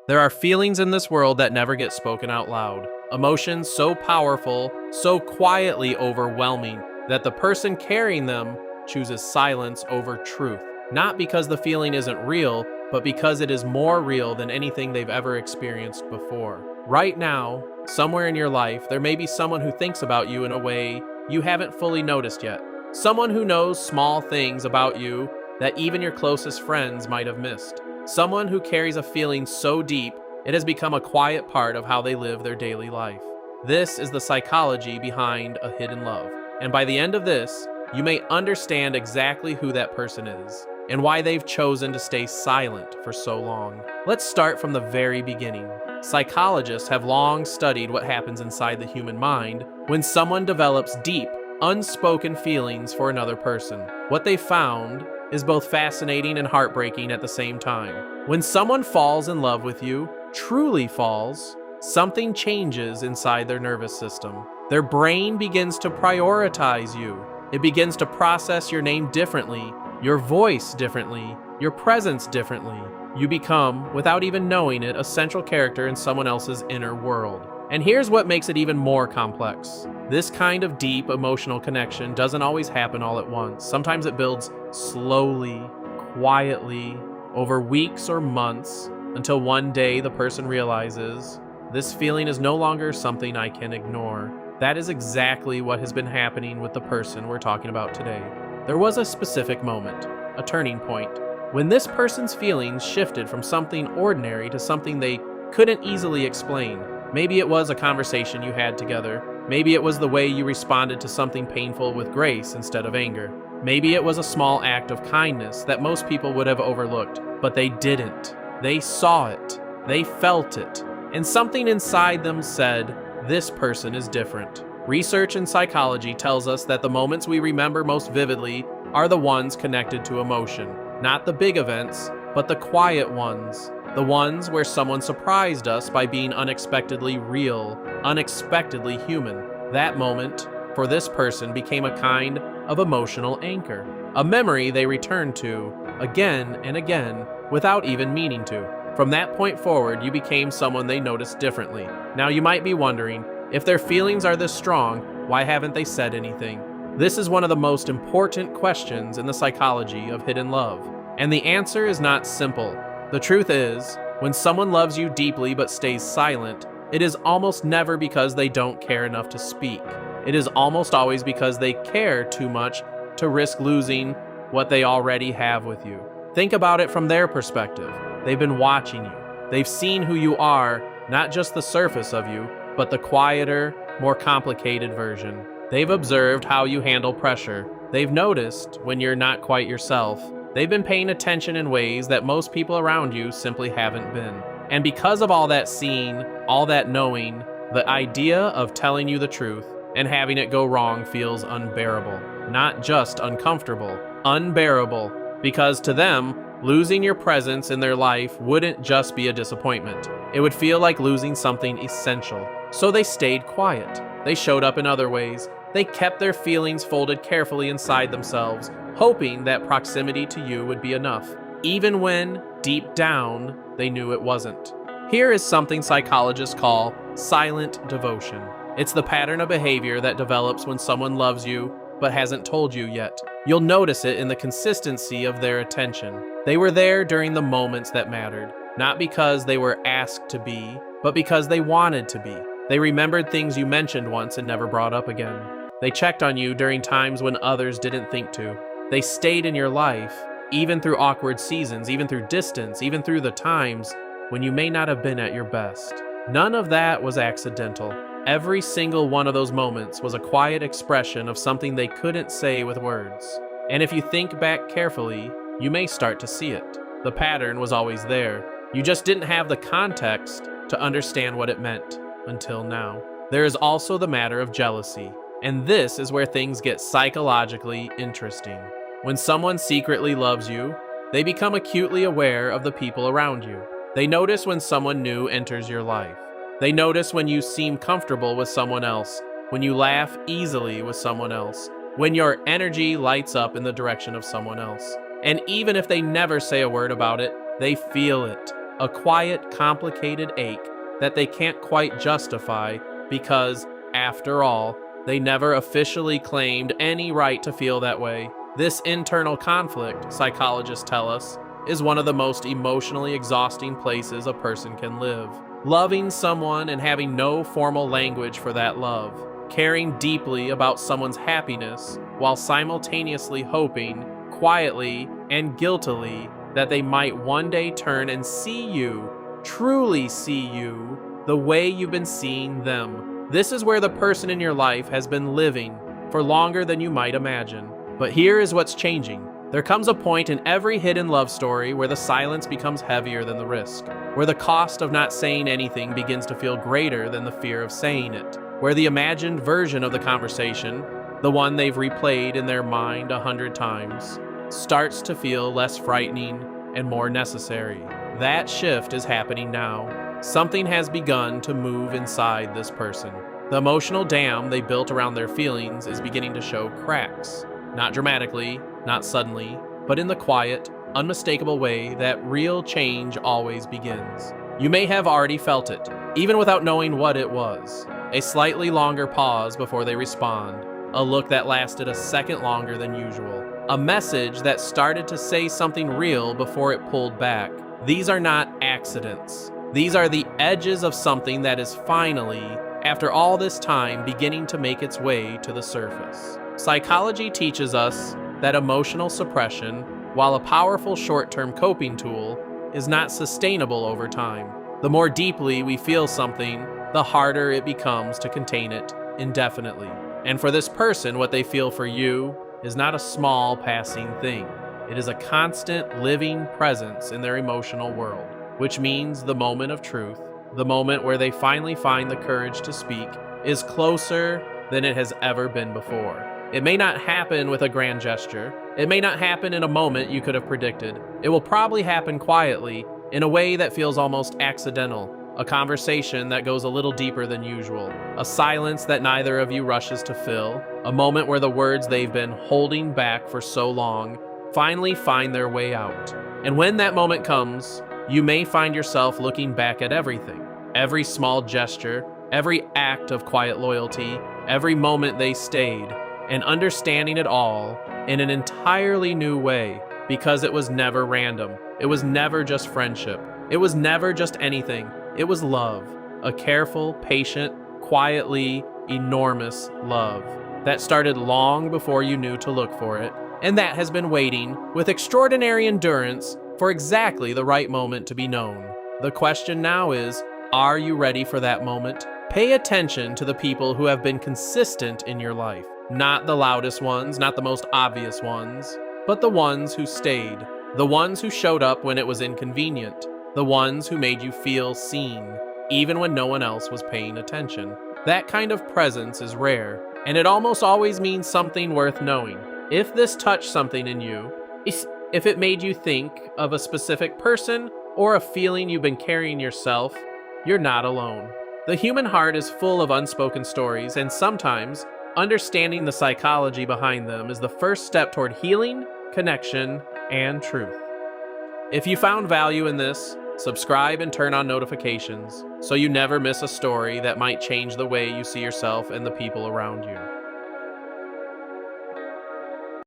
There are feelings in this world that never get spoken out loud. Emotions so powerful, so quietly overwhelming, that the person carrying them chooses silence over truth. Not because the feeling isn't real, but because it is more real than anything they've ever experienced before. Right now, somewhere in your life, there may be someone who thinks about you in a way you haven't fully noticed yet. Someone who knows small things about you that even your closest friends might have missed. Someone who carries a feeling so deep, it has become a quiet part of how they live their daily life. This is the psychology behind a hidden love. And by the end of this, you may understand exactly who that person is and why they've chosen to stay silent for so long. Let's start from the very beginning. Psychologists have long studied what happens inside the human mind when someone develops deep, unspoken feelings for another person. What they found is both fascinating and heartbreaking at the same time. When someone falls in love with you, truly falls, something changes inside their nervous system. Their brain begins to prioritize you. It begins to process your name differently, your voice differently, your presence differently. You become, without even knowing it, a central character in someone else's inner world. And here's what makes it even more complex. This kind of deep emotional connection doesn't always happen all at once. Sometimes it builds slowly, quietly, over weeks or months, until one day the person realizes, this feeling is no longer something I can ignore. That is exactly what has been happening with the person we're talking about today. There was a specific moment, a turning point, when this person's feelings shifted from something ordinary to something they couldn't easily explain. Maybe it was a conversation you had together. Maybe it was the way you responded to something painful with grace instead of anger. Maybe it was a small act of kindness that most people would have overlooked, but they didn't. They saw it. They felt it. And something inside them said, this person is different. Research in psychology tells us that the moments we remember most vividly are the ones connected to emotion. Not the big events, but the quiet ones. The ones where someone surprised us by being unexpectedly real, unexpectedly human. That moment, for this person, became a kind of emotional anchor. A memory they returned to, again and again, without even meaning to. From that point forward, you became someone they noticed differently. Now you might be wondering, if their feelings are this strong, why haven't they said anything? This is one of the most important questions in the psychology of hidden love. And the answer is not simple. The truth is, when someone loves you deeply but stays silent, it is almost never because they don't care enough to speak. It is almost always because they care too much to risk losing what they already have with you. Think about it from their perspective. They've been watching you. They've seen who you are, not just the surface of you, but the quieter, more complicated version. They've observed how you handle pressure. They've noticed when you're not quite yourself. They've been paying attention in ways that most people around you simply haven't been. And because of all that seeing, all that knowing, the idea of telling you the truth and having it go wrong feels unbearable. Not just uncomfortable, unbearable. Because to them, losing your presence in their life wouldn't just be a disappointment. It would feel like losing something essential. So they stayed quiet. They showed up in other ways. They kept their feelings folded carefully inside themselves, hoping that proximity to you would be enough, even when, deep down, they knew it wasn't. Here is something psychologists call silent devotion. It's the pattern of behavior that develops when someone loves you but hasn't told you yet. You'll notice it in the consistency of their attention. They were there during the moments that mattered, not because they were asked to be, but because they wanted to be. They remembered things you mentioned once and never brought up again. They checked on you during times when others didn't think to. They stayed in your life, even through awkward seasons, even through distance, even through the times when you may not have been at your best. None of that was accidental. Every single one of those moments was a quiet expression of something they couldn't say with words. And if you think back carefully, you may start to see it. The pattern was always there. You just didn't have the context to understand what it meant until now. There is also the matter of jealousy. And this is where things get psychologically interesting. When someone secretly loves you, they become acutely aware of the people around you. They notice when someone new enters your life. They notice when you seem comfortable with someone else, when you laugh easily with someone else, when your energy lights up in the direction of someone else. And even if they never say a word about it, they feel it. a quiet, complicated ache that they can't quite justify because, after all, they never officially claimed any right to feel that way. This internal conflict, psychologists tell us, is one of the most emotionally exhausting places a person can live. Loving someone and having no formal language for that love. Caring deeply about someone's happiness while simultaneously hoping, quietly and guiltily, that they might one day turn and see you, truly see you, the way you've been seeing them. This is where the person in your life has been living for longer than you might imagine. But here is what's changing. There comes a point in every hidden love story where the silence becomes heavier than the risk, where the cost of not saying anything begins to feel greater than the fear of saying it, where the imagined version of the conversation, the one they've replayed in their mind 100 times, starts to feel less frightening and more necessary. That shift is happening now. Something has begun to move inside this person. The emotional dam they built around their feelings is beginning to show cracks. Not dramatically, not suddenly, but in the quiet, unmistakable way that real change always begins. You may have already felt it, even without knowing what it was. A slightly longer pause before they respond, a look that lasted a second longer than usual, a message that started to say something real before it pulled back. These are not accidents. These are the edges of something that is finally, after all this time, beginning to make its way to the surface. Psychology teaches us that emotional suppression, while a powerful short-term coping tool, is not sustainable over time. The more deeply we feel something, the harder it becomes to contain it indefinitely. And for this person, what they feel for you is not a small passing thing. It is a constant living presence in their emotional world, which means the moment of truth, the moment where they finally find the courage to speak, is closer than it has ever been before. It may not happen with a grand gesture. It may not happen in a moment you could have predicted. It will probably happen quietly, in a way that feels almost accidental, a conversation that goes a little deeper than usual, a silence that neither of you rushes to fill, a moment where the words they've been holding back for so long finally find their way out. And when that moment comes, you may find yourself looking back at everything, every small gesture, every act of quiet loyalty, every moment they stayed, and understanding it all in an entirely new way, because it was never random. It was never just friendship. It was never just anything. It was love, a careful, patient, quietly enormous love that started long before you knew to look for it, and that has been waiting with extraordinary endurance for exactly the right moment to be known. The question now is, are you ready for that moment? Pay attention to the people who have been consistent in your life. Not the loudest ones, not the most obvious ones, but the ones who stayed. The ones who showed up when it was inconvenient. The ones who made you feel seen, even when no one else was paying attention. That kind of presence is rare, and it almost always means something worth knowing. If this touched something in you, if it made you think of a specific person or a feeling you've been carrying yourself, you're not alone. The human heart is full of unspoken stories, and sometimes understanding the psychology behind them is the first step toward healing, connection, and truth. If you found value in this, subscribe and turn on notifications so you never miss a story that might change the way you see yourself and the people around you.